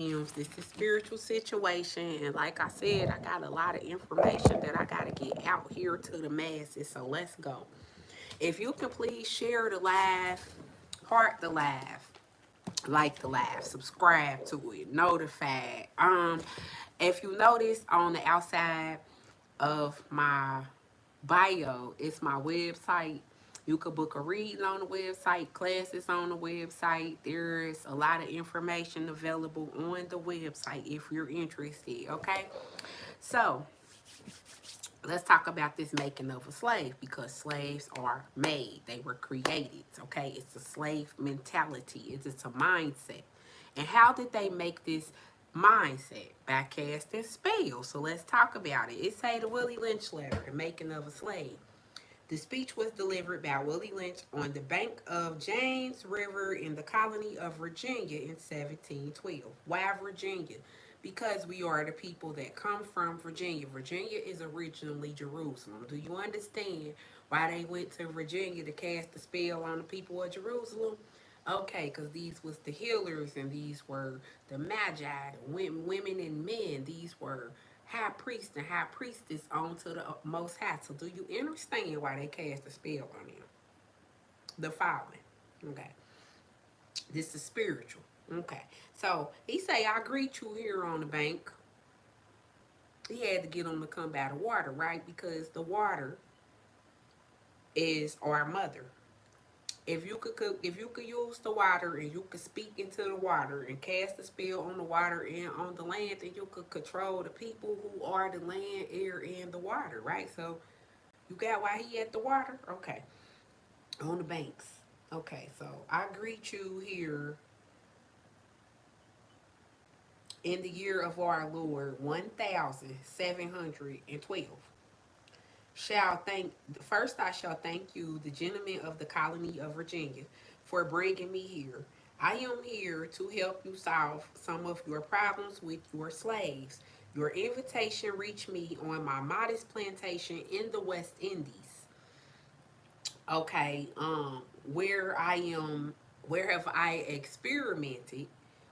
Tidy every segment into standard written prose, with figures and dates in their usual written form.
This is spiritual situation, and like I said, I got a lot of information that I got to get out here to the masses. So let's go. If you can please share the live, heart the live, like the live, subscribe to it, notified. If you notice on the outside of my bio, it's my website. You could book a reading on the website, classes on the website. There's a lot of information available on the website if you're interested, okay? So, let's talk about this making of a slave because slaves are made. They were created, okay? It's a slave mentality. It's a mindset. And how did they make this mindset? By casting spells. So let's talk about it. It say the Willie Lynch letter, the making of a slave. The speech was delivered by Willie Lynch on the bank of James River in the colony of Virginia in 1712. Why Virginia? Because we are the people that come from Virginia. Virginia is originally Jerusalem. Do you understand why they went to Virginia to cast the spell on the people of Jerusalem? Okay, because these was the healers and these were the magi, the women and men. These were high priest and high priestess onto the most high. So do you understand why they cast a spell on them? The following. Okay. This is spiritual. Okay. So he say, I greet you here on the bank. He had to get them to come by the water, right? Because the water is our mother. If you could use the water and you could speak into the water and cast a spell on the water and on the land, then you could control the people who are the land, air, and the water, right? So you got why he at the water? Okay. On the banks. Okay, so I greet you here in the year of our Lord 1712. Shall thank First I shall thank you, the gentlemen of the colony of Virginia, for bringing me here. I am here to help you solve some of your problems with your slaves. Your invitation reached me on my modest plantation in the West Indies. Okay, where I am, where have I experimented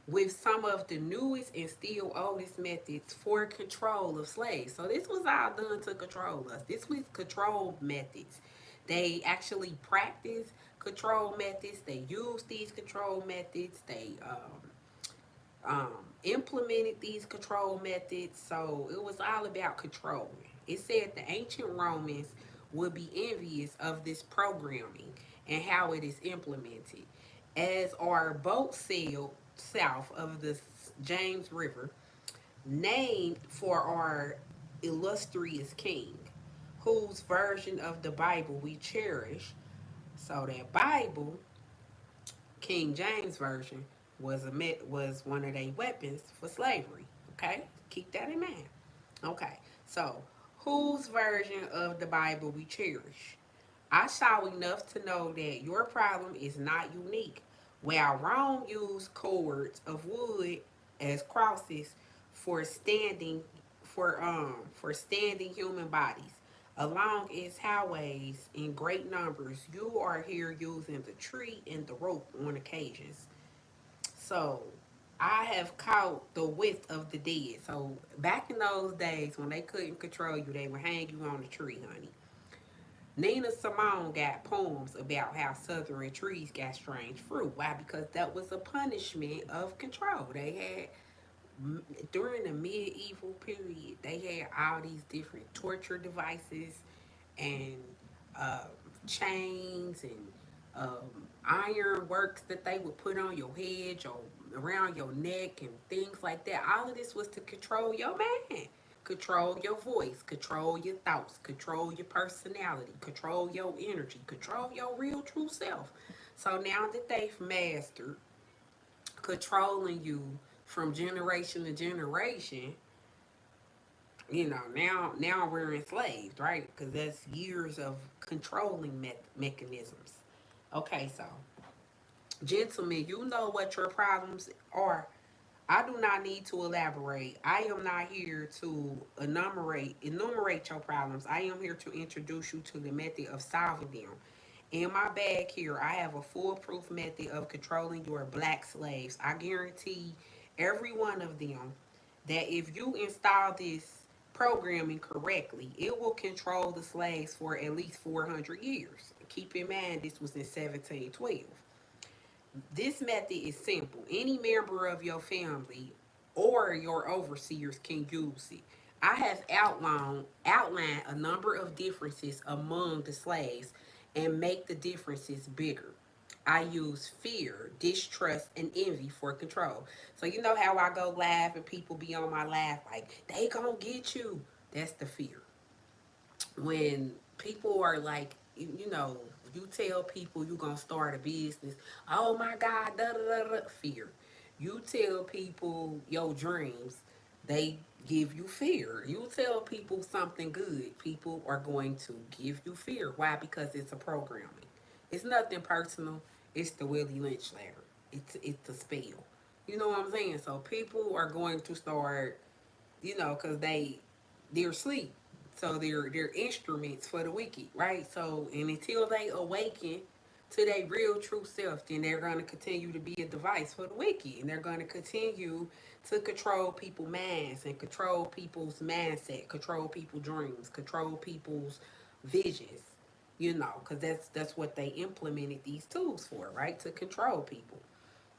with some of the newest and still oldest methods for control of slaves. So this was all done to control us. This was control methods. They actually practice control methods. They use these control methods. They implemented these control methods. So it was all about controlling. It said the ancient Romans would be envious of this programming and how it is implemented. As our boat sailed south of the James River, named for our illustrious king, whose version of the Bible we cherish. So that Bible, King James version, was one of their weapons for slavery. Okay, keep that in mind. Okay, so whose version of the Bible we cherish? I saw enough to know that your problem is not unique. While Rome used cords of wood as crosses for standing human bodies along its highways in great numbers, you are here using the tree and the rope on occasions. So I have caught the width of the dead. So back in those days when they couldn't control you, they would hang you on a tree, honey. Nina Simone got poems about how southern trees got strange fruit. Why? Because that was a punishment of control. They had, during the medieval period, they had all these different torture devices and uh, chains and iron works that they would put on your head, your around your neck, and things like that. All of this was to control your man, control your voice, control your thoughts, control your personality, control your energy, control your real true self. So now that they've mastered controlling you from generation to generation, now we're enslaved, right? Because that's years of controlling mechanisms. Okay, so gentlemen, you know what your problems are. I do not need to elaborate. I am not here to enumerate your problems. I am here to introduce you to the method of solving them. In my bag here, I have a foolproof method of controlling your black slaves. I guarantee every one of them, that if you install this programming correctly, it will control the slaves for at least 400 years. Keep in mind, this was in 1712. This method is simple. Any member of your family or your overseers can use it. I have outlined a number of differences among the slaves and make the differences bigger. I use fear, distrust, and envy for control. So you know how I go laugh and people be on my laugh like they gonna get you. That's the fear. When people are like, you know, you tell people you gonna start a business, oh my God, da da da da, fear. You tell people your dreams, they give you fear. You tell people something good, people are going to give you fear. Why? Because it's a programming. It's nothing personal. It's the Willie Lynch ladder. It's a spell. You know what I'm saying? So people are going to start, because they're asleep. So they're instruments for the wicked, right? So and until they awaken to their real true self, then they're gonna continue to be a device for the wicked. And they're gonna continue to control people's minds and control people's mindset, control people's dreams, control people's visions. Because that's what they implemented these tools for, right? To control people.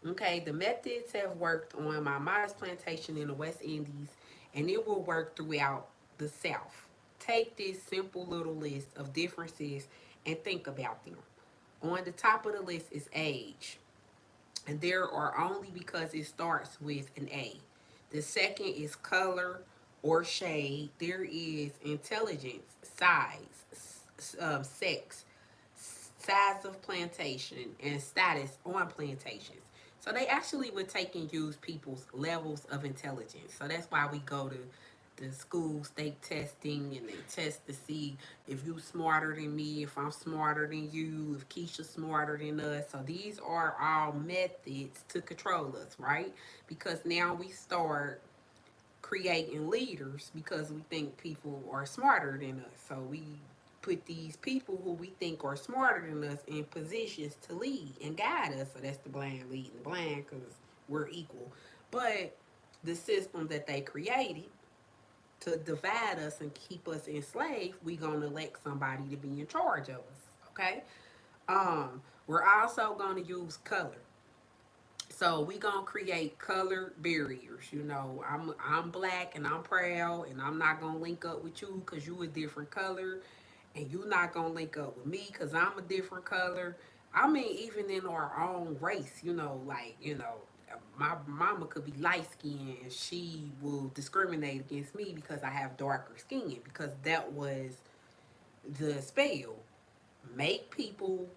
Okay, the methods have worked on my modest plantation in the West Indies, and it will work throughout the South. Take this simple little list of differences and think about them. On the top of the list is age, and there are only because it starts with an A. The second is color or shade. There is intelligence, size, sex, size of plantation, and status on plantations. So they actually would take and use people's levels of intelligence. So that's why we go to the school state testing and they test to see if you smarter than me, if I'm smarter than you, if Keisha's smarter than us. So these are all methods to control us, right? Because now we start creating leaders because we think people are smarter than us. So we put these people who we think are smarter than us in positions to lead and guide us. So that's the blind leading the blind because we're equal. But the system that they created to divide us and keep us enslaved, we gonna elect somebody to be in charge of us. Okay. We're also gonna use color. So we gonna create color barriers. I'm black and I'm proud, and I'm not gonna link up with you because you a different color, and you not gonna link up with me because I'm a different color. I mean, even in our own race, my mama could be light skinned and she will discriminate against me because I have darker skin because that was the spell. Make people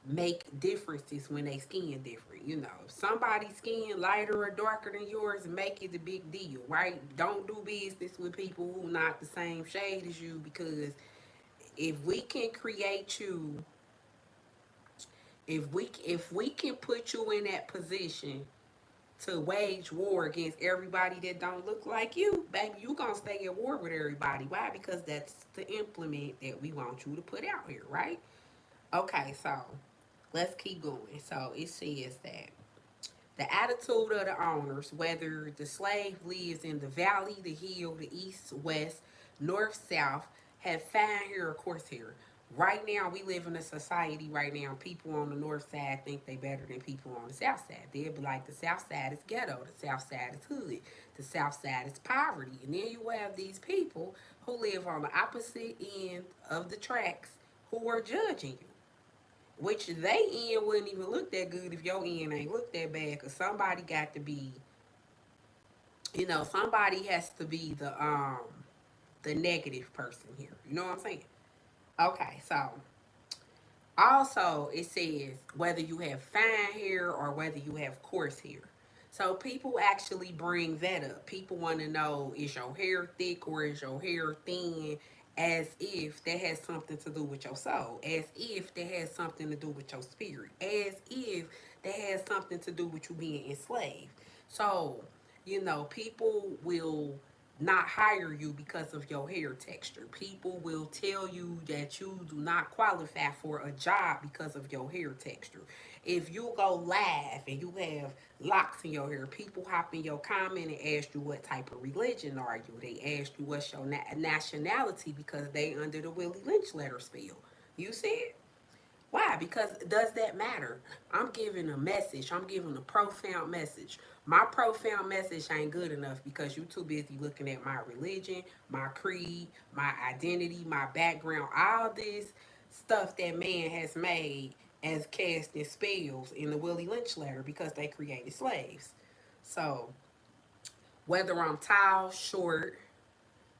make differences when they skin different. If somebody's skin lighter or darker than yours, make it a big deal, right? Don't do business with people who not the same shade as you because if we can create you, if we can put you in that position to wage war against everybody that don't look like you, baby, you gonna stay at war with everybody. Why? Because that's the implement that we want you to put out here, right? Okay, so let's keep going. So it says that the attitude of the owners, whether the slave lives in the valley, the hill, the east, west, north, south, have fine hair or coarse hair. Right now, we live in a society right now, people on the north side think they better than people on the south side. They'll be like, the south side is ghetto, the south side is hood, the south side is poverty. And then you have these people who live on the opposite end of the tracks who are judging you. Which they end wouldn't even look that good if your end ain't look that bad. Cause somebody got to be, somebody has to be the negative person here. You know what I'm saying? Okay, so also it says whether you have fine hair or whether you have coarse hair. So people actually bring that up. People want to know, is your hair thick or is your hair thin? As if that has something to do with your soul. As if that has something to do with your spirit. As if that has something to do with you being enslaved. So, people will not hire you because of your hair texture. People will tell you that you do not qualify for a job because of your hair texture. if you go live and you have locks in your hair, people hop in your comment and ask you what type of religion are you. They ask you what's your nationality because they under the Willie Lynch letter spell. You see it? Why? Because does that matter? I'm giving a message. I'm giving a profound message. My profound message ain't good enough because you too busy looking at my religion, my creed, my identity, my background, all this stuff that man has made as casting spells in the Willie Lynch letter because they created slaves. So whether I'm tall, short,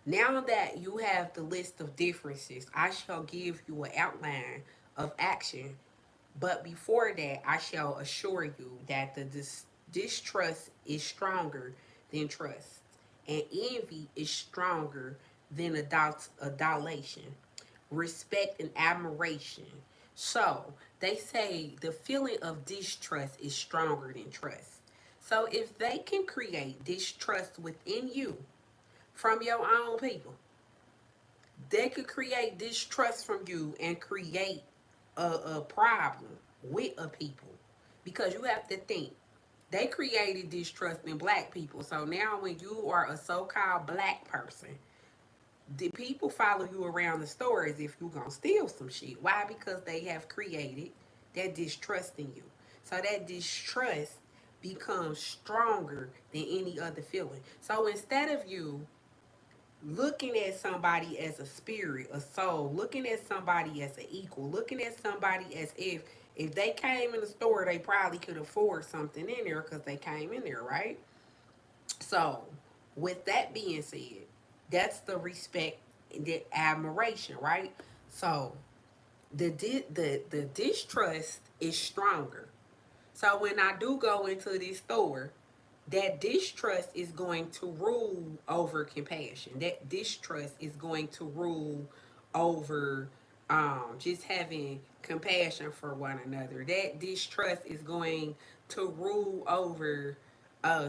now that you have the list of differences, I shall give you an outline of action, but before that, I shall assure you that the distrust is stronger than trust, and envy is stronger than adulation, respect and admiration. So they say the feeling of distrust is stronger than trust. So if they can create distrust within you from your own people, they could create distrust from you and create a problem with a people, because you have to think they created distrust in black people. So now when you are a so-called black person, the people follow you around the store as if you're gonna steal some shit. Why? Because they have created that distrust in you. So that distrust becomes stronger than any other feeling. So instead of you looking at somebody as a spirit, a soul, looking at somebody as an equal, looking at somebody as if they came in the store, they probably could afford something in there because they came in there, right? So, with that being said, that's the respect and the admiration, right? So, the distrust is stronger. So when I do go into this store, that distrust is going to rule over compassion. That distrust is going to rule over just having compassion for one another. That distrust is going to rule over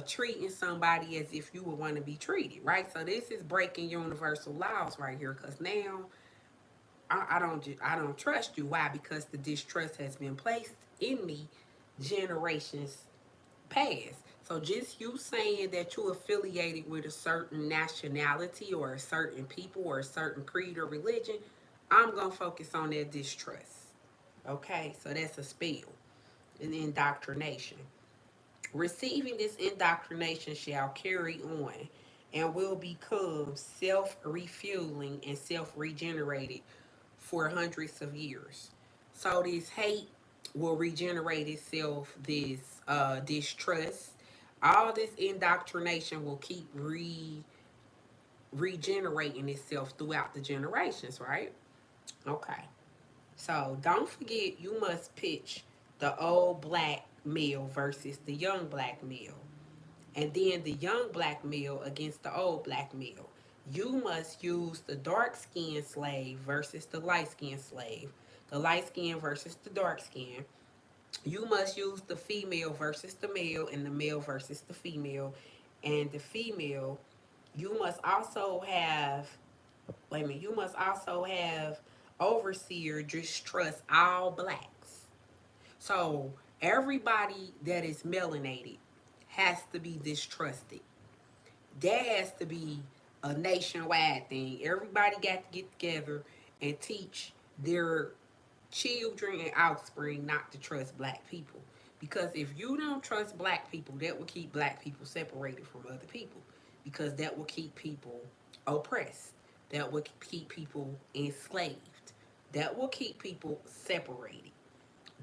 treating somebody as if you would want to be treated, right? So this is breaking universal laws right here, because now I don't trust you. Why? Because the distrust has been placed in me generations past. So just you saying that you're affiliated with a certain nationality or a certain people or a certain creed or religion, I'm gonna focus on that distrust. Okay, so that's a spell, an indoctrination. Receiving this indoctrination shall carry on and will become self refueling and self regenerated for hundreds of years. So this hate will regenerate itself, this distrust, all this indoctrination will keep regenerating itself throughout the generations, right? Okay. So don't forget, you must pitch the old black male versus the young black male, and then the young black male against the old black male. You must use the dark skinned slave versus the light skinned slave, the light skin versus the dark skin. You must use the female versus the male, and the male versus the female. And the female, you must also have, wait a minute, you must also have overseer distrust all blacks. So everybody that is melanated has to be distrusted. That has to be a nationwide thing. Everybody got to get together and teach their children and offspring not to trust black people. Because if you don't trust black people, that will keep black people separated from other people. Because that will keep people oppressed. That will keep people enslaved. That will keep people separated.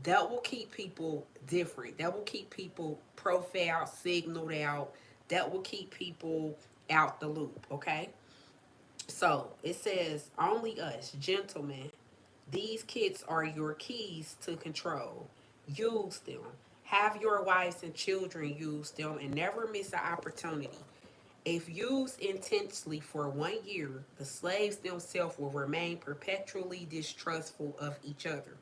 That will keep people different. That will keep people profiled, signaled out. That will keep people out the loop, okay? So it says, only us, gentlemen, these kids are your keys to control. Use them. Have your wives and children use them and never miss an opportunity. If used intensely for 1 year, the slaves themselves will remain perpetually distrustful of each other.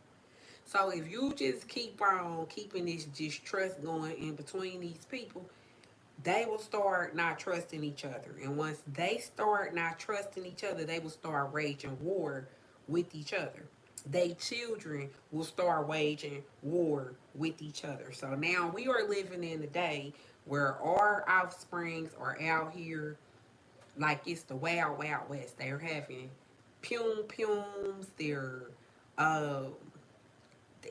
So if you just keep on keeping this distrust going in between these people, they will start not trusting each other. And once they start not trusting each other, they will start raging war with each other. they children will start waging war with each other. So now we are living in a day where our offsprings are out here like it's the wild wild west. They're having pum pums. Uh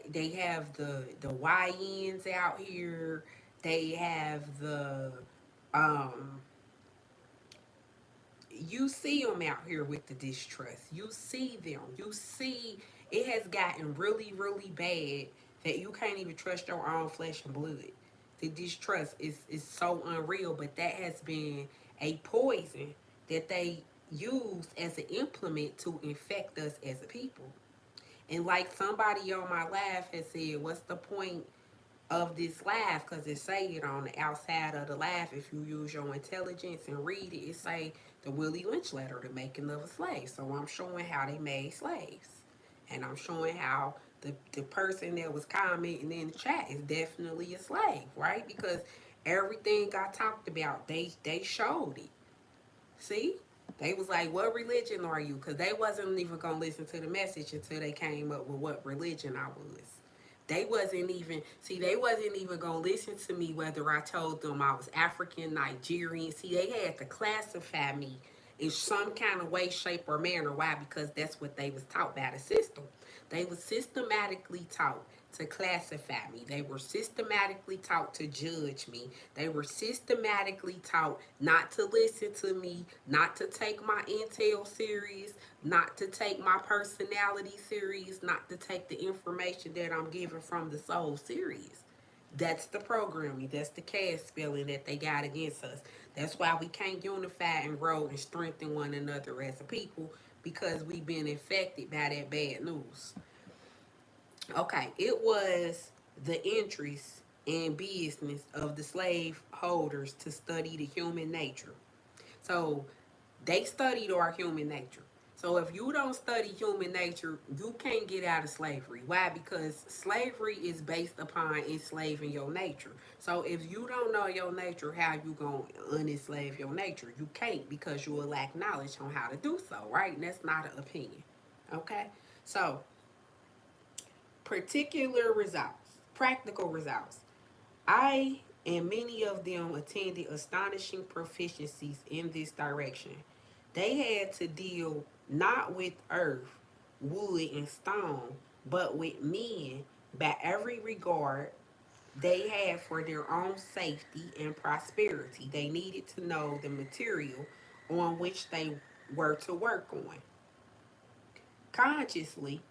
they have the YNs out here. They have the um you see them out here with the distrust. You see them. You see it has gotten really, really bad that you can't even trust your own flesh and blood. The distrust is so unreal, but that has been a poison that they use as an implement to infect us as a people. And like somebody on my live has said, what's the point of this laugh? Because it say it on the outside of the laugh. If you use your intelligence and read it, it say the Willie Lynch letter, the making of a slave. So I'm showing how they made slaves, and I'm showing how the person that was commenting in the chat is definitely a slave, right? Because everything I talked about, they showed it. See, they was like, "What religion are you?" Because they wasn't even gonna listen to the message until they came up with what religion I was. They wasn't even see. They wasn't even gonna listen to me whether I told them I was African, Nigerian. See, they had to classify me in some kind of way, shape, or manner. Why? Because that's what they was taught by the system. They was systematically taught to classify me. They were systematically taught to judge me. They were systematically taught not to listen to me, not to take my intel serious, not to take my personality serious, not to take the information that I'm giving from the soul serious. That's the programming. That's the caste spelling that they got against us. That's why we can't unify and grow and strengthen one another as a people because we've been infected by that bad news. Okay, it was the interest and business of the slave holders to study the human nature. So they studied our human nature. So if you don't study human nature, you can't get out of slavery. Why? Because slavery is based upon enslaving your nature. So if you don't know your nature, how you gonna unenslave your nature? You can't because you will lack knowledge on how to do so, right? And that's not an opinion. Okay? So particular results, practical results. I and many of them attended astonishing proficiencies in this direction. They had to deal not with earth, wood, and stone, but with men by every regard they had for their own safety and prosperity. They needed to know the material on which they were to work on. Consciously,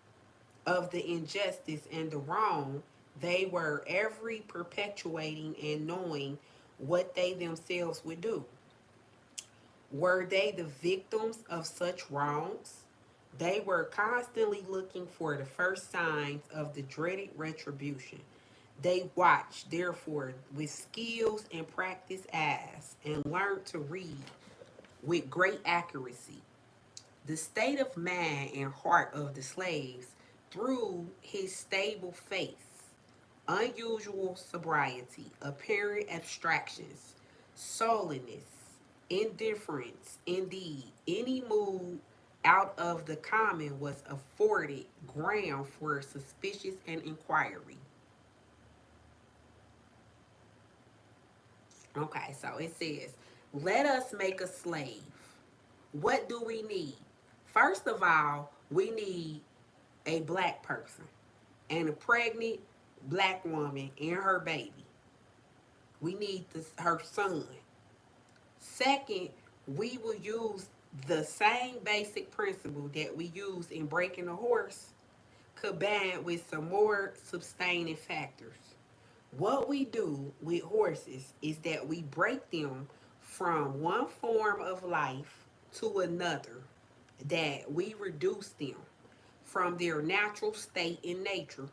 of the injustice and the wrong, they were every perpetuating and knowing what they themselves would do. Were they the victims of such wrongs? They were constantly looking for the first signs of the dreaded retribution. They watched, therefore, with skills and practiced eyes, and learned to read with great accuracy the state of mind and heart of the slaves through his stable face, unusual sobriety, apparent abstractions, sullenness, indifference, indeed, any mood out of the common was afforded ground for suspicion and inquiry. Okay, so it says, let us make a slave. What do we need? First of all, we need a black person and a pregnant black woman and her baby. We need her son. Second, we will use the same basic principle that we use in breaking a horse, combined with some more sustaining factors. What we do with horses is that we break them from one form of life to another, that we reduce them from their natural state in nature,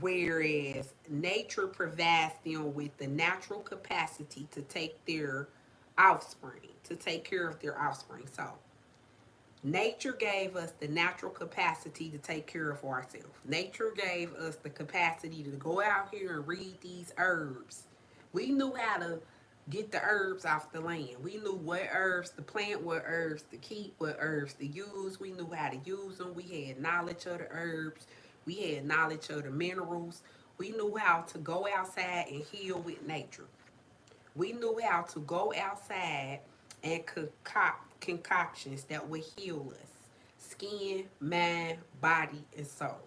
whereas nature provides them with the natural capacity to take their offspring, to take care of their offspring. So, nature gave us the natural capacity to take care of ourselves. Nature gave us the capacity to go out here and read these herbs. We knew how to get the herbs off the land. We knew what herbs to plant, what herbs to keep, what herbs to use. We knew how to use them. We had knowledge of the herbs. We had knowledge of the minerals. We knew how to go outside and heal with nature. We knew how to go outside and concoct concoctions that would heal us skin, mind, body, and soul.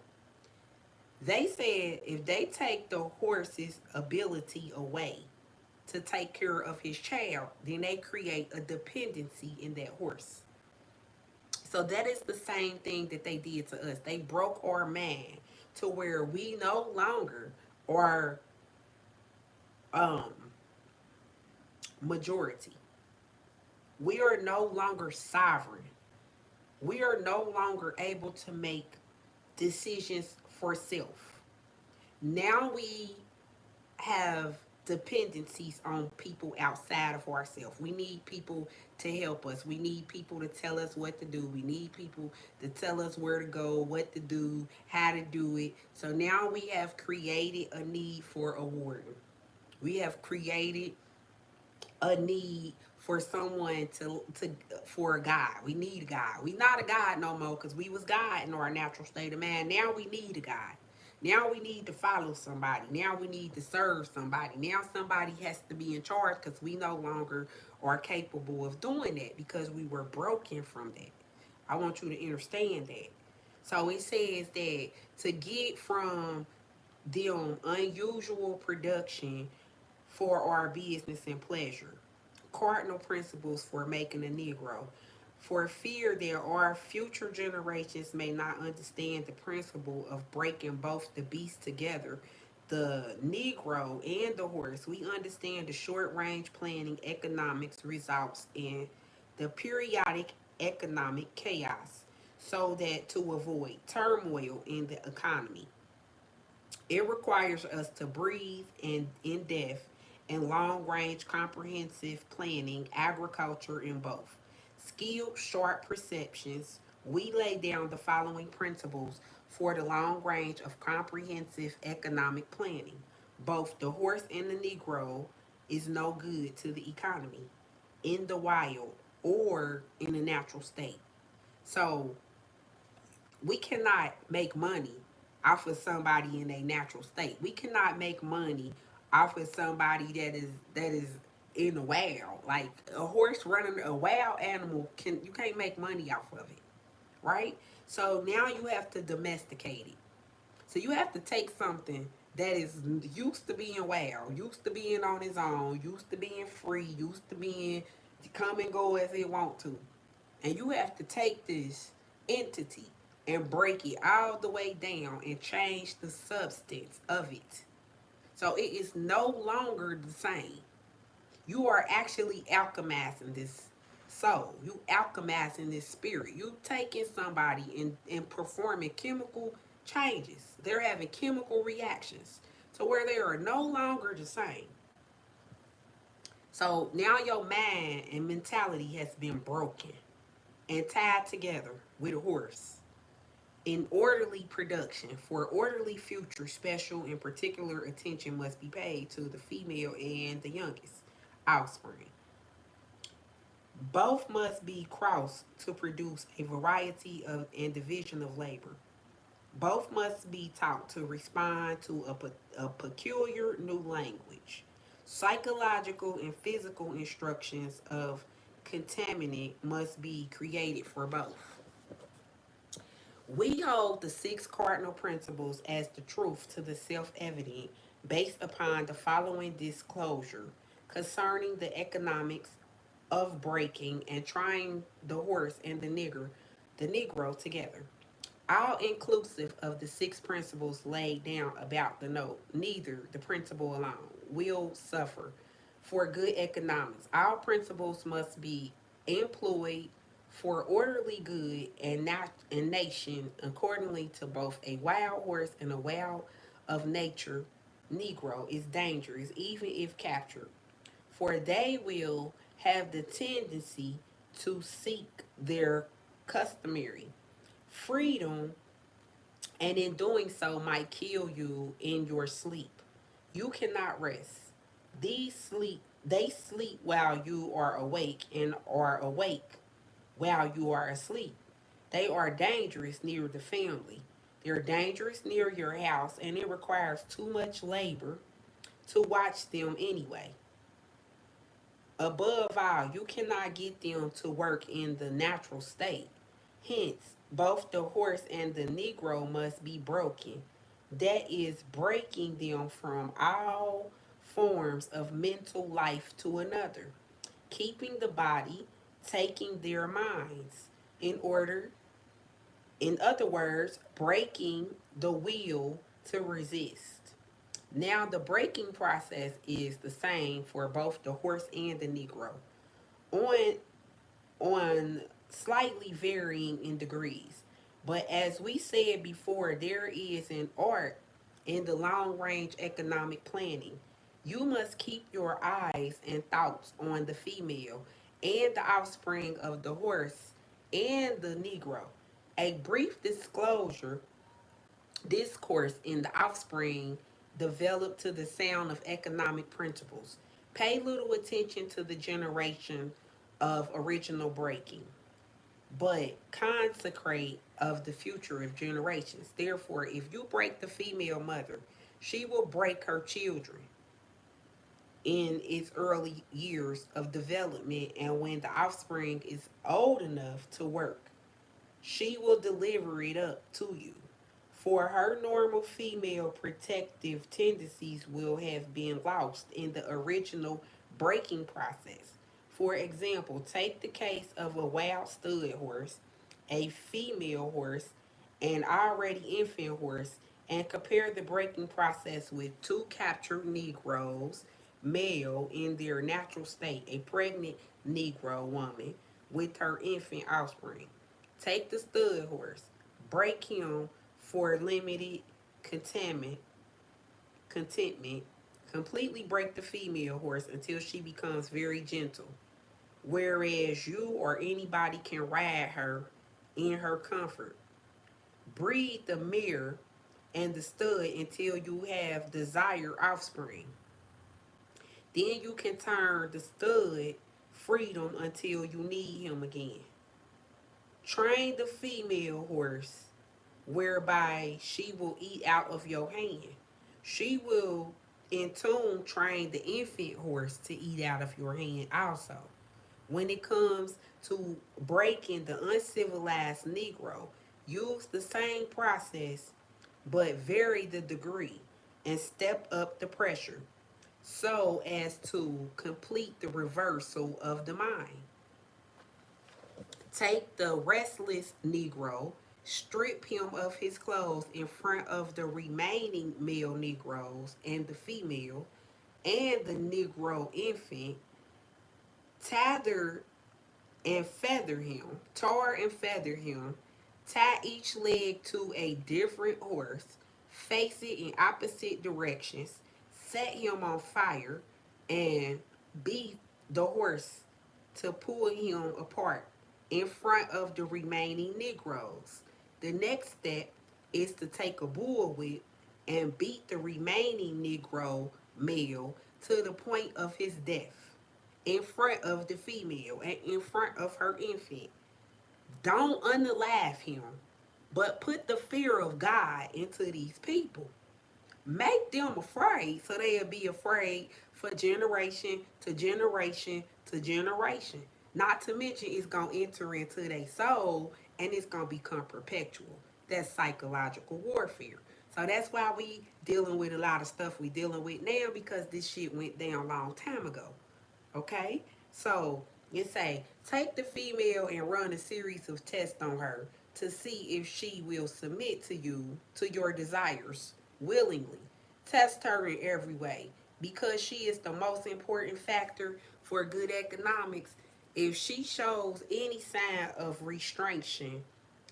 They said if they take the horse's ability away to take care of his child, then they create a dependency in that horse. So that is the same thing that they did to us. They broke our man to where we no longer are um majority. We are no longer sovereign. We are no longer able to make decisions for self. Now we have dependencies on people outside of ourselves. We need people to help us. We need people to tell us what to do. We need people to tell us where to go, what to do, how to do it. So now we have created a need for a warden. We have created a need for someone to for a God. We need a God. We not a God no more because we was God in our natural state of man. Now we need a God. Now we need to follow somebody. Now we need to serve somebody. Now somebody has to be in charge because we no longer are capable of doing that because we were broken from that. I want you to understand that. So it says that to get from them unusual production for our business and pleasure. Cardinal principles for making a Negro. For fear that our future generations may not understand the principle of breaking both the beasts together, the Negro and the horse, we understand the short range planning economics results in the periodic economic chaos so that to avoid turmoil in the economy. It requires us to breathe in depth and long range comprehensive planning, agriculture in both. Skilled, sharp perceptions, we lay down the following principles for the long range of comprehensive economic planning. Both the horse and the Negro is no good to the economy in the wild or in a natural state. So we cannot make money off of somebody in a natural state. We cannot make money off of somebody that is in the wild. Like a horse running a wild animal can you can't make money off of it, right? So now you have to domesticate it. So you have to take something that is used to being wild, used to being on its own, used to being free, used to being to come and go as it want to, and you have to take this entity and break it all the way down and change the substance of it. So it is no longer the same. You are actually alchemizing this soul. You alchemizing this spirit. You taking somebody and performing chemical changes. They're having chemical reactions to where they are no longer the same. So now your mind and mentality has been broken and tied together with a horse. In orderly production, for orderly future, special and particular attention must be paid to the female and the youngest offspring. Both must be crossed to produce a variety of and division of labor. Both must be taught to respond to a peculiar new language. Psychological and physical instructions of contaminant must be created for both. We hold the six cardinal principles as the truth to the self evident based upon the following disclosure concerning the economics of breaking and trying the horse and the Negro together. All inclusive of the six principles laid down about the note, neither the principle alone will suffer for good economics. All principles must be employed for orderly good and not and nation accordingly to both a wild horse and a wild of nature Negro is dangerous even if captured, for they will have the tendency to seek their customary freedom and in doing so might kill you in your sleep. You cannot rest. These sleep They sleep while you are awake and are awake while you are asleep. They are dangerous near the family. They're dangerous near your house, and it requires too much labor to watch them anyway. Above all, you cannot get them to work in the natural state. Hence, both the horse and the Negro must be broken. That is, breaking them from all forms of mental life to another, keeping the body, taking their minds, in order, in other words, breaking the will to resist. Now, the breaking process is the same for both the horse and the Negro, on on slightly varying in degrees. But as we said before, there is an art in the long range economic planning. You must keep your eyes and thoughts on the female and the offspring of the horse and the Negro. A brief discourse in the offspring developed to the sound of economic principles. Pay little attention to the generation of original breaking, but consecrate of the future of generations. Therefore, if you break the female mother, she will break her children in its early years of development, and when the offspring is old enough to work, she will deliver it up to you. For her normal female protective tendencies will have been lost in the original breaking process. For example, take the case of a wild stud horse, a female horse, an already infant horse, and compare the breaking process with two captured Negroes, male in their natural state, a pregnant Negro woman with her infant offspring. Take the stud horse, break him for limited contentment, contentment, completely break the female horse until she becomes very gentle, whereas you or anybody can ride her in her comfort. Breed the mare and the stud until you have desired offspring. Then you can turn the stud freedom until you need him again. Train the female horse whereby she will eat out of your hand. She will in tune train the infant horse to eat out of your hand also. When it comes to breaking the uncivilized Negro, use the same process but vary the degree and step up the pressure so as to complete the reversal of the mind. Take the restless Negro, strip him of his clothes in front of the remaining male Negroes and the female and the Negro infant, tether and feather him, tar and feather him, tie each leg to a different horse, face it in opposite directions, set him on fire, and beat the horse to pull him apart in front of the remaining Negroes. The next step is to take a bullwhip and beat the remaining Negro male to the point of his death in front of the female and in front of her infant. Don't unalive him, but put the fear of God into these people. Make them afraid so they'll be afraid for generation to generation to generation. Not to mention it's going to enter into their soul and it's going to become perpetual. That's psychological warfare. So that's why we dealing with a lot of stuff we dealing with now, because this shit went down a long time ago. Okay? So it say, take the female and run a series of tests on her to see if she will submit to you, to your desires, willingly. Test her in every way. Because she is the most important factor for good economics, if she shows any sign of restriction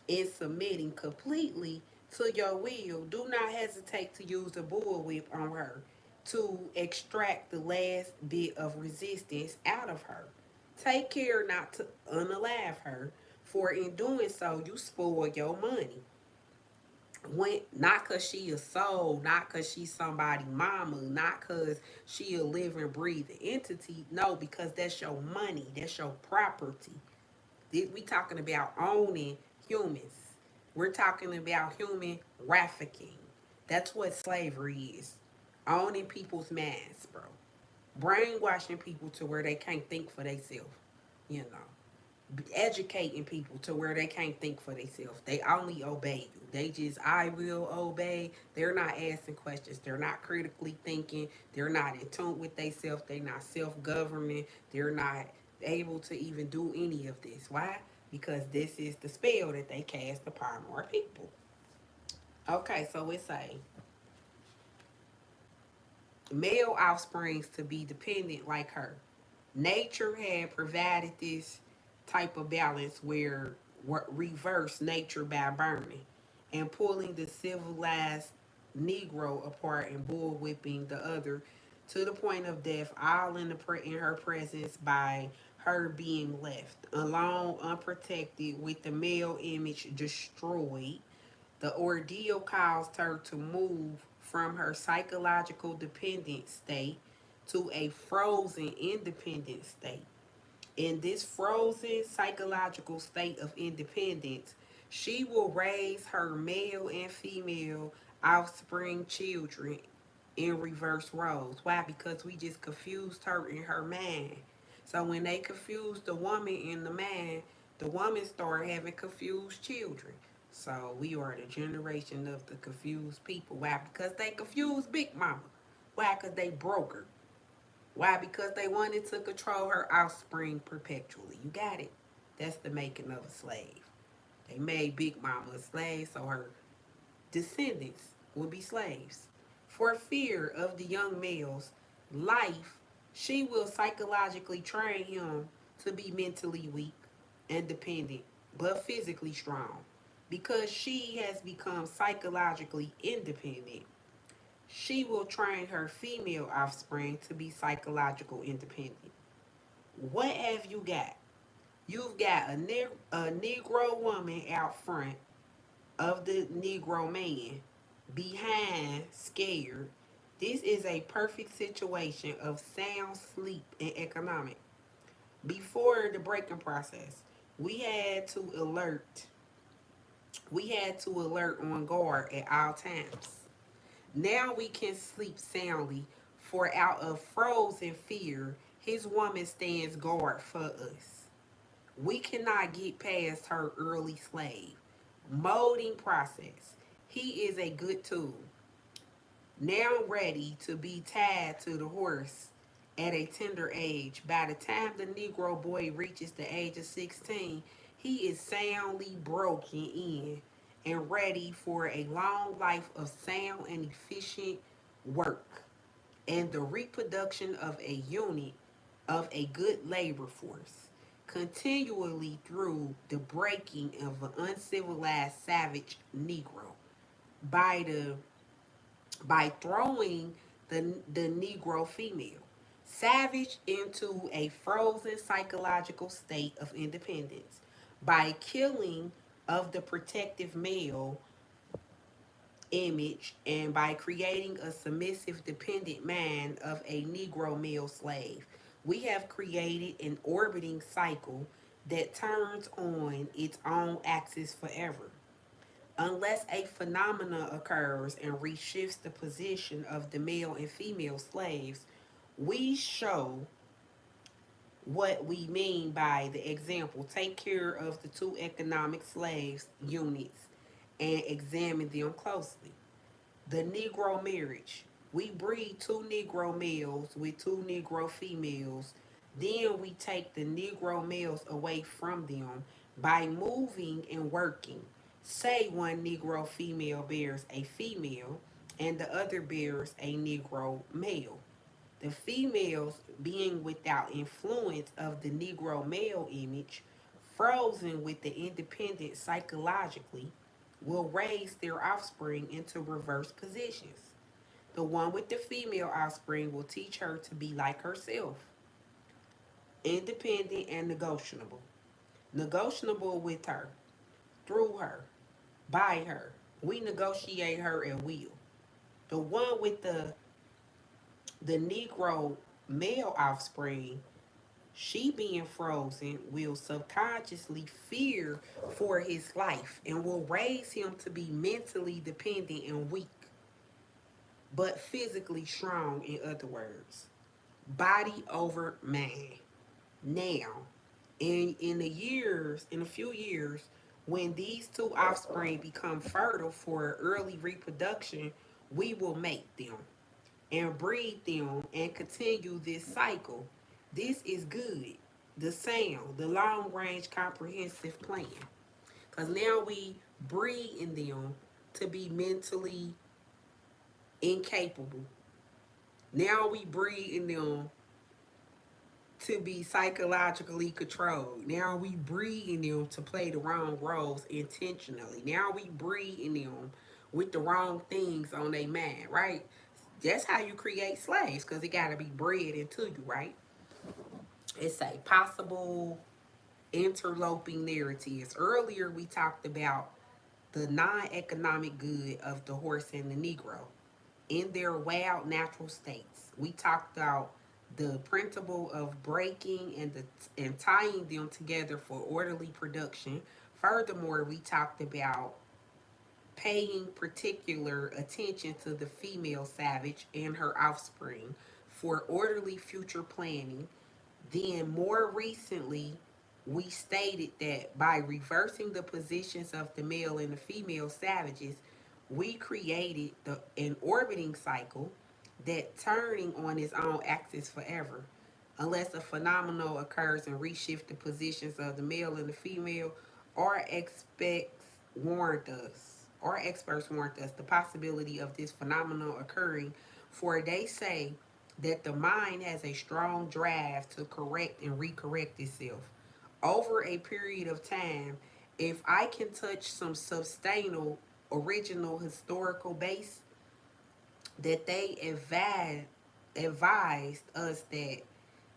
in submitting completely to your will, do not hesitate to use a bullwhip on her to extract the last bit of resistance out of her. Take care not to unalive her, for in doing so, you spoil your money. When not cause she a soul, not cause she's somebody mama, not cause she a living, breathing entity. No, because that's your money, that's your property. We talking about owning humans. We're talking about human trafficking. That's what slavery is. Owning people's minds, bro. Brainwashing people to where they can't think for themselves. You know, educating people to where they can't think for themselves. They only obey you. They just, I will obey. They're not asking questions. They're not critically thinking. They're not in tune with themselves. They're not self-governing. They're not able to even do any of this. Why? Because this is the spell that they cast upon our people. Okay, so it's a male offsprings to be dependent like her. Nature had provided this type of balance where reverse nature by burning and pulling the civilized Negro apart and bull whipping the other to the point of death, all in her presence by her being left alone, unprotected, with the male image destroyed. The ordeal caused her to move from her psychological dependent state to a frozen independent state. In this frozen psychological state of independence, she will raise her male and female offspring children in reverse roles. Why? Because we just confused her in her mind. So when they confused the woman in the man, the woman started having confused children. So we are the generation of the confused people. Why? Because they confused Big Mama. Why? Because they broke her. Why? Because they wanted to control her offspring perpetually. You got it. That's the making of a slave. They made Big Mama a slave so her descendants would be slaves. For fear of the young male's life, she will psychologically train him to be mentally weak and dependent, but physically strong. Because she has become psychologically independent, she will train her female offspring to be psychological independent. What have you got? You've got a Negro woman out front of the Negro man, behind, scared. This is a perfect situation of sound sleep and economic. Before the breaking process, we had to alert. We had to alert on guard at all times. Now we can sleep soundly, for out of frozen fear, his woman stands guard for us. We cannot get past her early slave. Molding process. He is a good tool. Now ready to be tied to the horse at a tender age. By the time the Negro boy reaches the age of 16, he is soundly broken in and ready for a long life of sound and efficient work and the reproduction of a unit of a good labor force, continually through the breaking of an uncivilized savage Negro by the by throwing the Negro female savage into a frozen psychological state of independence by killing of the protective male image and by creating a submissive, dependent man of a Negro male slave. We have created an orbiting cycle that turns on its own axis forever. Unless a phenomena occurs and reshifts the position of the male and female slaves, we show what we mean by the example. Take care of the two economic slaves units and examine them closely. The Negro marriage. We breed two Negro males with two Negro females. Then we take the Negro males away from them by moving and working. Say one Negro female bears a female and the other bears a Negro male. The females, being without influence of the Negro male image, frozen with the independent psychologically, will raise their offspring into reverse positions. The one with the female offspring will teach her to be like herself, independent, and negotiable. Negotiable with her, through her, by her, and through her. The female will teach her to be like herself, independent and negotiable. Negotiable with her, through her, by her, and through her. The female will teach her to be like herself, independent and negotiable. Negotiable with her, through her, by her, and through her. The female will teach her to be like herself, independent and negotiable. Negotiable with her, We negotiate her at will. The one with the Negro male offspring, she being frozen will subconsciously fear for his life and will raise him to be mentally dependent and weak, but physically strong, in other words. Body over man. Now, in a few years, when these two offspring become fertile for early reproduction, we will mate them and breed them and continue this cycle. This is good. The sound, the long range comprehensive plan. Because now we breed in them to be mentally incapable. Now we breed in them to be psychologically controlled. Now we breed in them to play the wrong roles intentionally. Now we breed in them with the wrong things on their mind, right? That's how you create slaves, because it got to be bred into you, right? It's a possible interloping narratives. Earlier, we talked about the non economic good of the horse and the Negro in their wild natural states. We talked about the principle of breaking and tying them together for orderly production. Furthermore, we talked about paying particular attention to the female savage and her offspring for orderly future planning. Then, more recently, we stated that by reversing the positions of the male and the female savages, we created an orbiting cycle that turning on its own axis forever. Unless a phenomenon occurs and reshift the positions of the male and the female, our experts warned us the possibility of this phenomenon occurring, for they say that the mind has a strong drive to correct and recorrect itself. Over a period of time, if I can touch some sustainable, original historical base, that they advised us that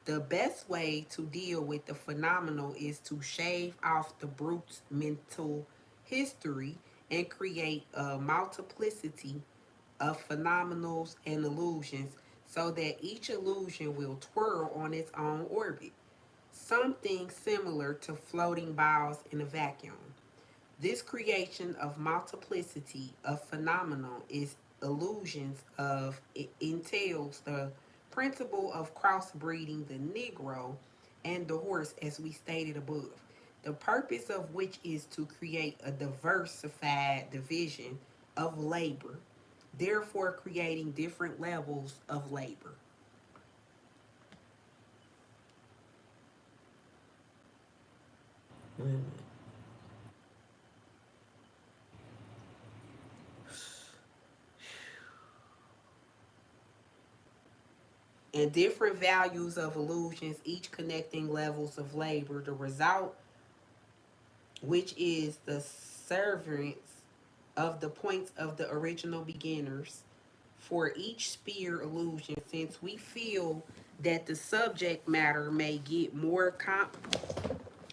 the best way to deal with the phenomenon is to shave off the brute's mental history and create a multiplicity of phenomenals and illusions so that each illusion will twirl on its own orbit, something similar to floating balls in a vacuum. This creation of multiplicity of phenomenon is illusions of it entails the principle of crossbreeding the Negro and the horse as we stated above. The purpose of which is to create a diversified division of labor, therefore creating different levels of labor. And different values of illusions, each connecting levels of labor. The result, which is the severance of the points of the original beginners for each sphere illusion, since we feel that the subject matter may get more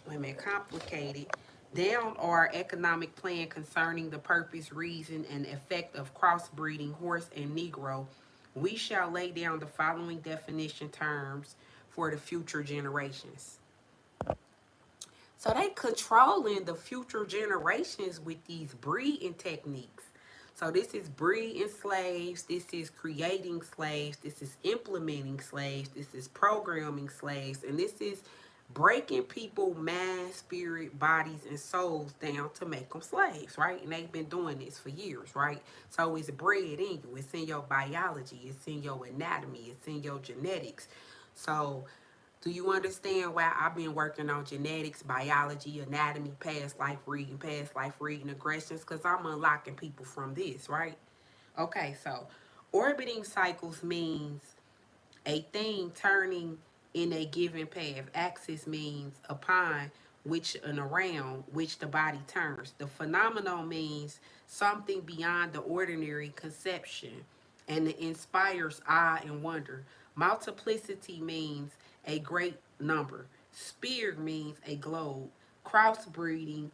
complicated. Down our economic plan concerning the purpose, reason, and effect of crossbreeding horse and Negro, we shall lay down the following definition terms for the future generations. So they controlling the future generations with these breeding techniques. So this is breeding slaves, this is creating slaves, this is implementing slaves, this is programming slaves, and this is breaking people mind, spirit, bodies, and souls down to make them slaves, right? And they've been doing this for years, right? So it's bred in you. It's in your biology. It's in your anatomy. It's in your genetics. So do you understand why I've been working on genetics, biology, anatomy, past life reading aggressions? Because I'm unlocking people from this, right? Okay, so orbiting cycles means a thing turning in a given path. Axis means upon which and around which the body turns. The phenomenon means something beyond the ordinary conception and it inspires awe and wonder. Multiplicity means a great number. Sphere means a globe. Crossbreeding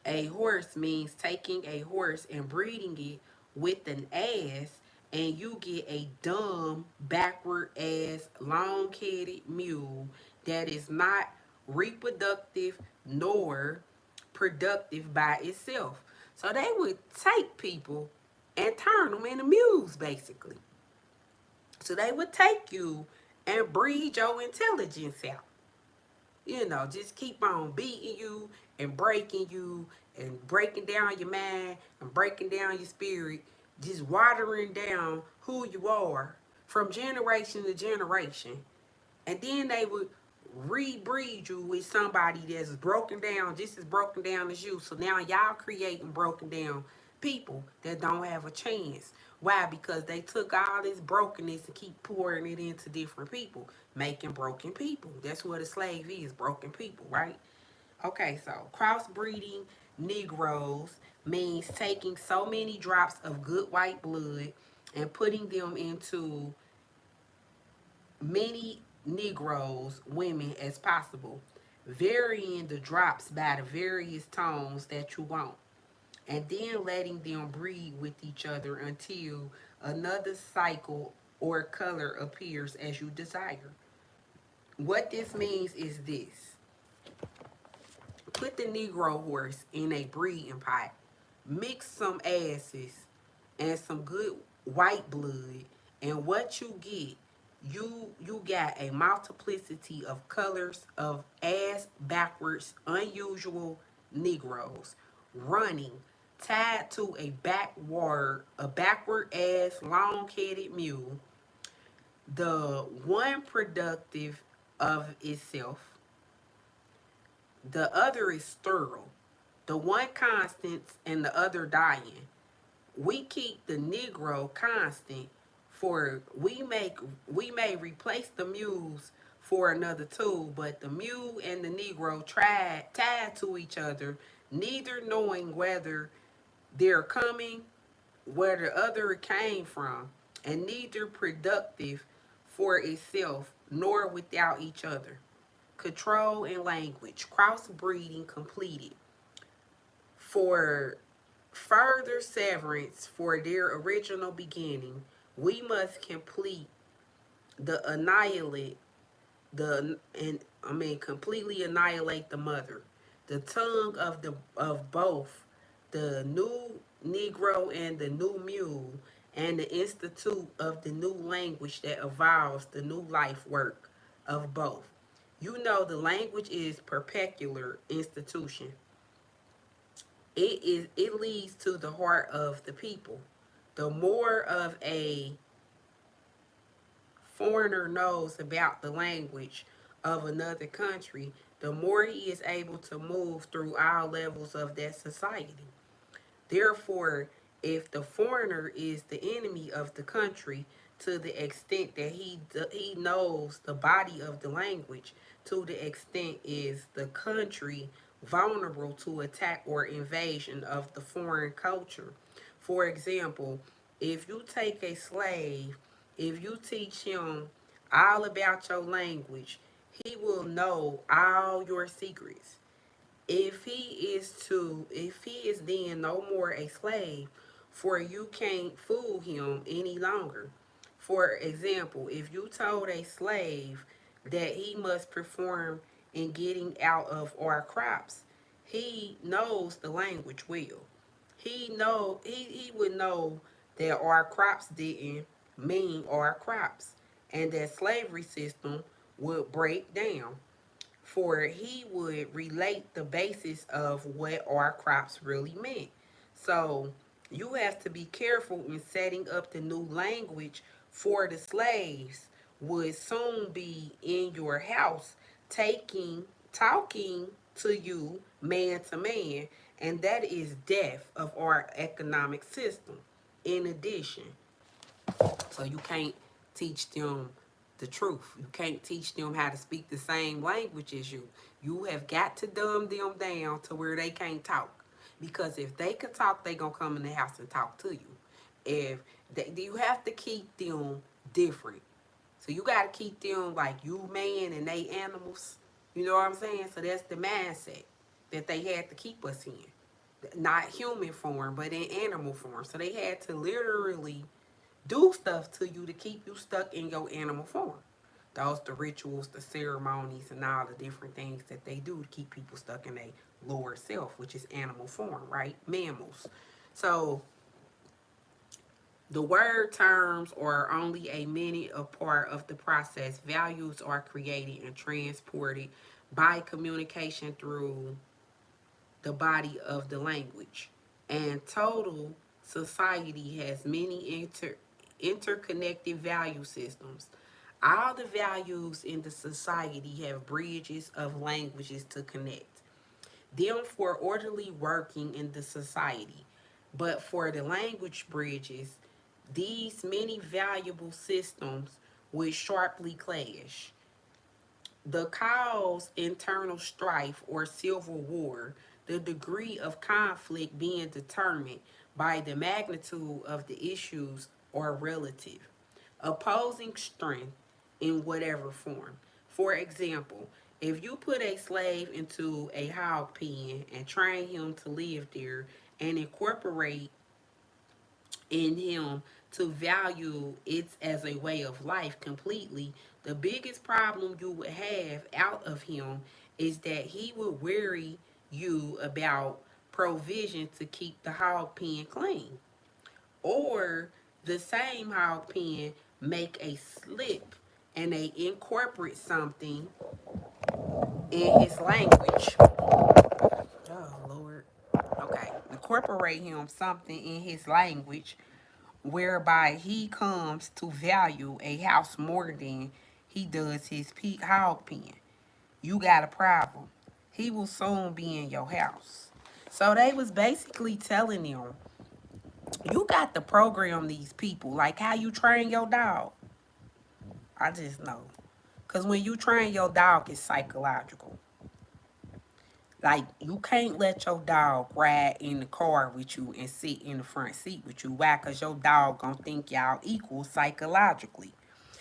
A horse means taking a horse and breeding it with an ass, and you get a dumb, backward ass, long headed mule that is not reproductive nor productive by itself. So they would take people and turn them into mules, basically. So they would take you and breed your intelligence out. Just keep on beating you and breaking down your mind and breaking down your spirit, just watering down who you are from generation to generation. And then they would rebreed you with somebody that's broken down, just as broken down as you. So now y'all creating broken down people that don't have a chance. Why? Because they took all this brokenness and keep pouring it into different people, making broken people. That's what a slave is, broken people, right? Okay, so crossbreeding Negroes means taking so many drops of good white blood and putting them into many Negroes, women as possible, varying the drops by the various tones that you want, and then letting them breed with each other until another cycle or color appears as you desire. What this means is this: put the Negro horse in a breeding pot, mix some asses and some good white blood, and what you get, you got a multiplicity of colors of ass backwards unusual Negroes running tied to a backward ass long-headed mule, the one productive of itself, the other is sterile, the one constant and the other dying. We keep the Negro constant, for we may replace the mules for another tool, but the mule and the Negro tied to each other, neither knowing whether they're coming, where the other came from, and neither productive for itself nor without each other. Control and language, crossbreeding completed. For further severance for their original beginning, we must complete the annihilate the and I mean completely annihilate the mother, the tongue of both the new Negro and the new mule, and the institute of the new language that evolves the new life work of both. The language is perpetual institution. It leads to the heart of the people. The more of a foreigner knows about the language of another country, the more he is able to move through all levels of that society. Therefore, if the foreigner is the enemy of the country to the extent that he knows the body of the language, to the extent is the country vulnerable to attack or invasion of the foreign culture. For example, if you take a slave, if you teach him all about your language, he will know all your secrets. If he is then no more a slave, for you can't fool him any longer. For example, if you told a slave that he must perform in getting out of our crops, he knows the language well. He would know that our crops didn't mean our crops, and that slavery system would break down, for he would relate the basis of what our crops really meant. So you have to be careful in setting up the new language, for the slaves would soon be in your house, talking to you man to man, and that is death of our economic system. In addition, so you can't teach them the truth. You can't teach them how to speak the same language as you. You have got to dumb them down to where they can't talk. Because if they could talk, they gonna come in the house and talk to you. You have to keep them different. So you gotta keep them like you man and they animals. You know what I'm saying? So that's the mindset that they had to keep us in. not human form, but in animal form. So they had to literally do stuff to you to keep you stuck in your animal form. Those the rituals, the ceremonies, and all the different things that they do to keep people stuck in a lower self, which is animal form, right? Mammals. So the word terms are only a minute a part of the process. Values are created and transported by communication through the body of the language. And total society has many interconnected value systems. All the values in the society have bridges of languages to connect them for orderly working in the society. But for the language bridges, these many valuable systems would sharply clash. The cause internal strife or civil war, the degree of conflict being determined by the magnitude of the issues or relative. Opposing strength in whatever form. For example, if you put a slave into a hog pen and train him to live there and incorporate in him to value it as a way of life completely, the biggest problem you would have out of him is that he would worry you about provision to keep the hog pen clean. Or the same hog pen make a slip and they incorporate something in his language. Oh Lord. Okay. Incorporate him something in his language whereby he comes to value a house more than he does his hog pen. You got a problem. He will soon be in your house. So they was basically telling them, you got to program these people like how you train your dog. I just know. Because when you train your dog, it's psychological. Like, you can't let your dog ride in the car with you and sit in the front seat with you. Why? Because your dog gonna think y'all equal psychologically.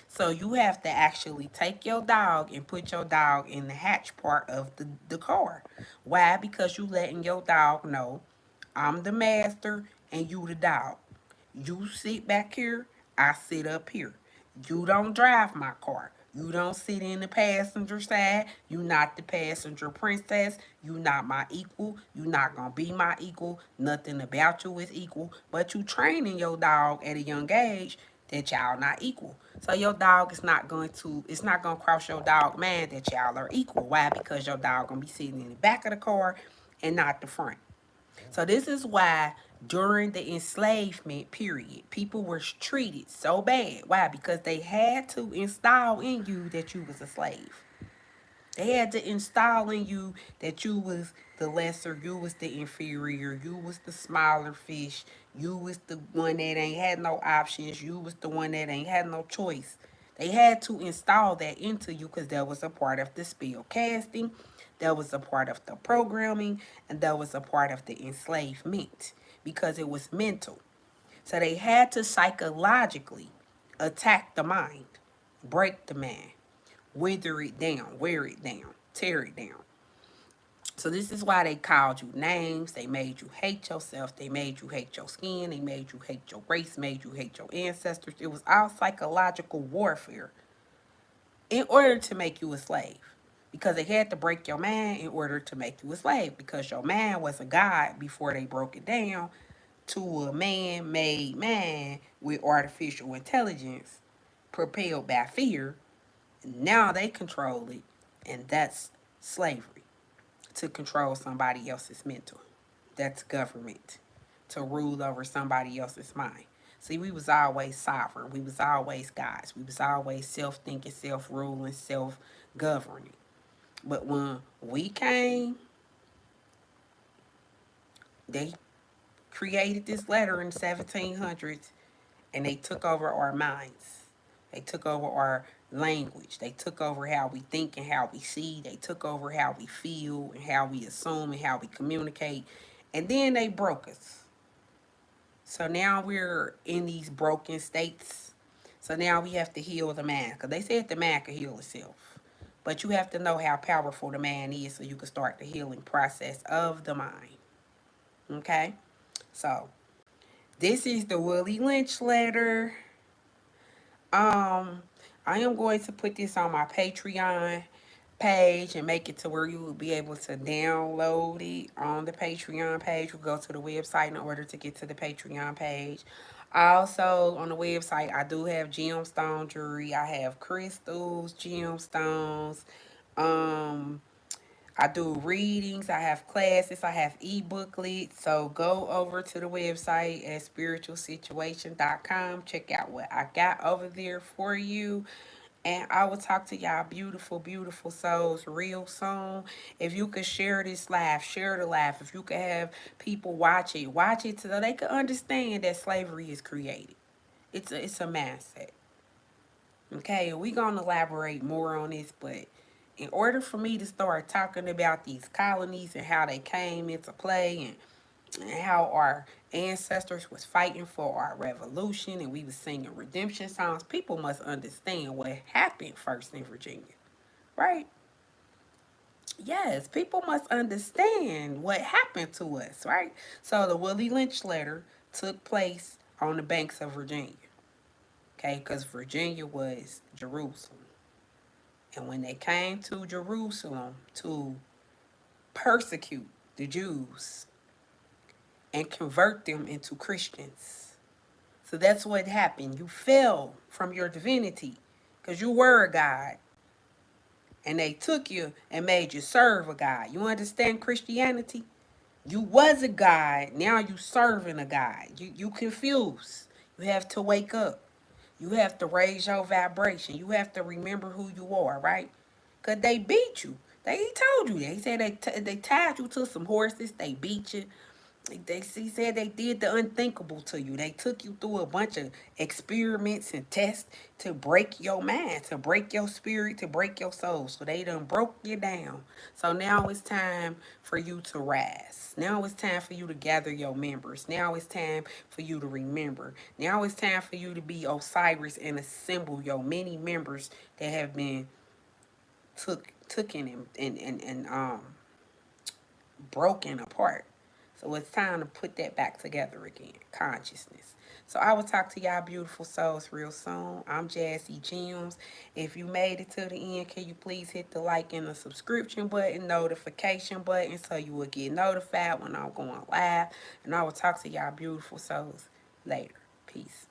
So you have to actually take your dog and put your dog in the hatch part of the car. Why? Because you letting your dog know, I'm the master and you the dog. You sit back here, I sit up here. You don't drive my car. You don't sit in the passenger side. You not the passenger princess. You not my equal. You not gonna be my equal. Nothing about you is equal. But you training your dog at a young age that y'all not equal. So your dog is not going to, it's not gonna cross your dog mind that y'all are equal. Why? Because your dog gonna be sitting in the back of the car and not the front. So this is why during the enslavement period, people were treated so bad. Why? Because they had to install in you that you was a slave. They had to install in you that you was the lesser, you was the inferior, you was the smaller fish, you was the one that ain't had no options, you was the one that ain't had no choice. They had to install that into you because that was a part of the spell casting, that was a part of the programming, and that was a part of the enslavement because it was mental. So they had to psychologically attack the mind, break the man, wither it down, wear it down, tear it down. So this is why they called you names. They made you hate yourself. They made you hate your skin. They made you hate your race, made you hate your ancestors. It was all psychological warfare in order to make you a slave. Because they had to break your mind in order to make you a slave. Because your mind was a god before they broke it down to a man-made man with artificial intelligence propelled by fear. Now they control it, and that's slavery. To control somebody else's mental. That's government. To rule over somebody else's mind. See, we was always sovereign. We was always gods. We was always self-thinking, self-ruling, self-governing. But when we came, they created this letter in the 1700s, and they took over our minds. They took over our language. They took over how we think and how we see. They took over how we feel and how we assume and how we communicate. And then they broke us. So now we're in these broken states. So now we have to heal the man. Because they said the man can heal itself. But you have to know how powerful the man is so you can start the healing process of the mind. Okay? So, this is the Willie Lynch letter. Um, I am going to put this on my Patreon page and make it to where you will be able to download it on the Patreon page. You go to the website in order to get to the Patreon page. Also, on the website, I do have gemstone jewelry. I have crystals, gemstones. Um, I do readings, I have classes, I have e-booklets. So go over to the website at spiritualsituation.com. Check out what I got over there for you. And I will talk to y'all beautiful, beautiful souls real soon. If you could share this live, share the live. If you could have people watch it so they can understand that slavery is created. It's a mindset. Okay, we're going to elaborate more on this, but in order for me to start talking about these colonies and how they came into play and how our ancestors was fighting for our revolution and we was singing redemption songs, people must understand what happened first in Virginia, right? Yes, people must understand what happened to us, right? So the Willie Lynch letter took place on the banks of Virginia, okay, because Virginia was Jerusalem. And when they came to Jerusalem to persecute the Jews and convert them into Christians. So that's what happened. You fell from your divinity because you were a God. And they took you and made you serve a God. You understand Christianity? You was a God. Now you serving a God. You confused. You have to wake up. You have to raise your vibration. You have to remember who you are, right? Because they beat you. He told you that. He said they tied you to some horses. They beat you. He said they did the unthinkable to you. They took you through a bunch of experiments and tests to break your mind, to break your spirit, to break your soul. So they done broke you down. So now it's time for you to rise. Now it's time for you to gather your members. Now it's time for you to remember. Now it's time for you to be Osiris and assemble your many members that have been taken and broken apart. So it's time to put that back together again. Consciousness. So I will talk to y'all beautiful souls real soon. I'm Jazzy Gems. If you made it to the end, can you please hit the like and the subscription button, notification button, so you will get notified when I'm going live. And I will talk to y'all beautiful souls later. Peace.